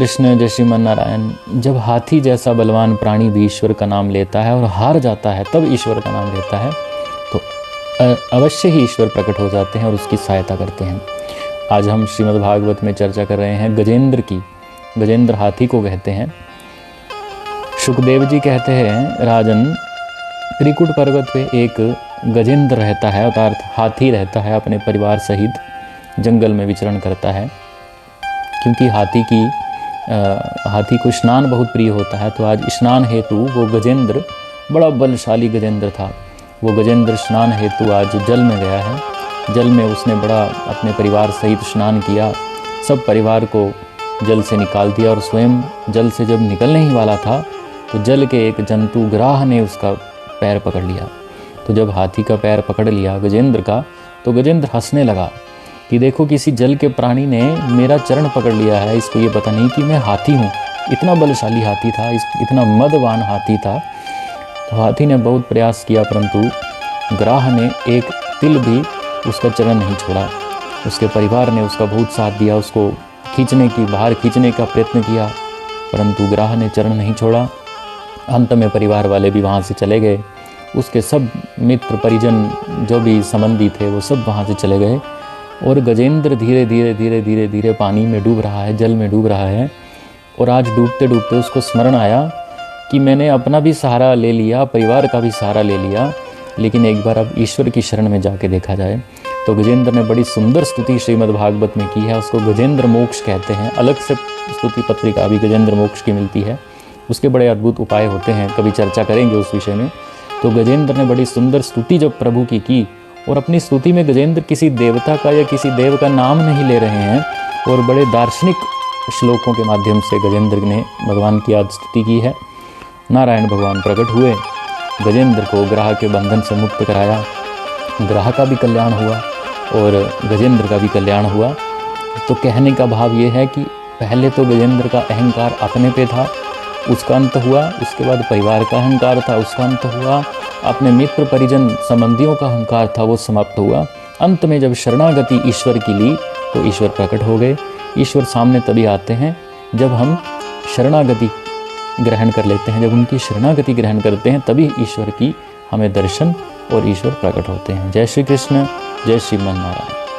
कृष्ण जय श्रीमन नारायण। जब हाथी जैसा बलवान प्राणी भी ईश्वर का नाम लेता है और हार जाता है तब ईश्वर का नाम लेता है तो अवश्य ही ईश्वर प्रकट हो जाते हैं और उसकी सहायता करते हैं। आज हम श्रीमद् भागवत में चर्चा कर रहे हैं गजेंद्र की। गजेंद्र हाथी को कहते हैं। सुखदेव जी कहते हैं, राजन त्रिकुट पर्वत पे एक गजेंद्र रहता है, अर्थात हाथी रहता है, अपने परिवार सहित जंगल में विचरण करता है। क्योंकि हाथी को स्नान बहुत प्रिय होता है, तो आज स्नान हेतु वो गजेंद्र, बड़ा बलशाली गजेंद्र था, वो गजेंद्र स्नान हेतु आज जल में गया है। जल में उसने बड़ा अपने परिवार सहित स्नान किया, सब परिवार को जल से निकाल दिया और स्वयं जल से जब निकलने ही वाला था तो जल के एक जंतु ग्राह ने उसका पैर पकड़ लिया। तो जब हाथी का पैर पकड़ लिया गजेंद्र का, तो गजेंद्र हंसने लगा कि देखो किसी जल के प्राणी ने मेरा चरण पकड़ लिया है, इसको ये पता नहीं कि मैं हाथी हूँ। इतना बलशाली हाथी था, इतना मदवान हाथी था। तो हाथी ने बहुत प्रयास किया परंतु ग्राह ने एक तिल भी उसका चरण नहीं छोड़ा। उसके परिवार ने उसका बहुत साथ दिया, उसको बाहर खींचने का प्रयत्न किया, परंतु ग्राह ने चरण नहीं छोड़ा। अंत में परिवार वाले भी वहाँ से चले गए, उसके सब मित्र परिजन जो भी संबंधी थे वो सब वहाँ से चले गए और गजेंद्र धीरे धीरे पानी में डूब रहा है, जल में डूब रहा है। और आज डूबते डूबते उसको स्मरण आया कि मैंने अपना भी सहारा ले लिया, परिवार का भी सहारा ले लिया, लेकिन एक बार अब ईश्वर की शरण में जाके देखा जाए। तो गजेंद्र ने बड़ी सुंदर स्तुति श्रीमद् भागवत में की है, उसको गजेंद्र मोक्ष कहते हैं। अलग से स्तुति पत्रिका भी गजेंद्र मोक्ष की मिलती है, उसके बड़े अद्भुत उपाय होते हैं, कभी चर्चा करेंगे उस विषय में। तो गजेंद्र ने बड़ी सुंदर स्तुति जब प्रभु की और अपनी स्तुति में गजेंद्र किसी देवता का या किसी देव का नाम नहीं ले रहे हैं और बड़े दार्शनिक श्लोकों के माध्यम से गजेंद्र ने भगवान की आज स्तुति की है। नारायण भगवान प्रकट हुए, गजेंद्र को ग्राह के बंधन से मुक्त कराया, ग्राह का भी कल्याण हुआ और गजेंद्र का भी कल्याण हुआ। तो कहने का भाव ये है कि पहले तो गजेंद्र का अहंकार अपने पे था, उसका अंत हुआ। उसके बाद परिवार का अहंकार था, उसका अंत हुआ। अपने मित्र परिजन संबंधियों का अहंकार था, वो समाप्त हुआ। अंत में जब शरणागति ईश्वर की ली तो ईश्वर प्रकट हो गए। ईश्वर सामने तभी आते हैं जब हम शरणागति ग्रहण कर लेते हैं, जब उनकी शरणागति ग्रहण करते हैं तभी ईश्वर की हमें दर्शन और ईश्वर प्रकट होते हैं। जय श्री कृष्ण, जय श्रीमन नारायण।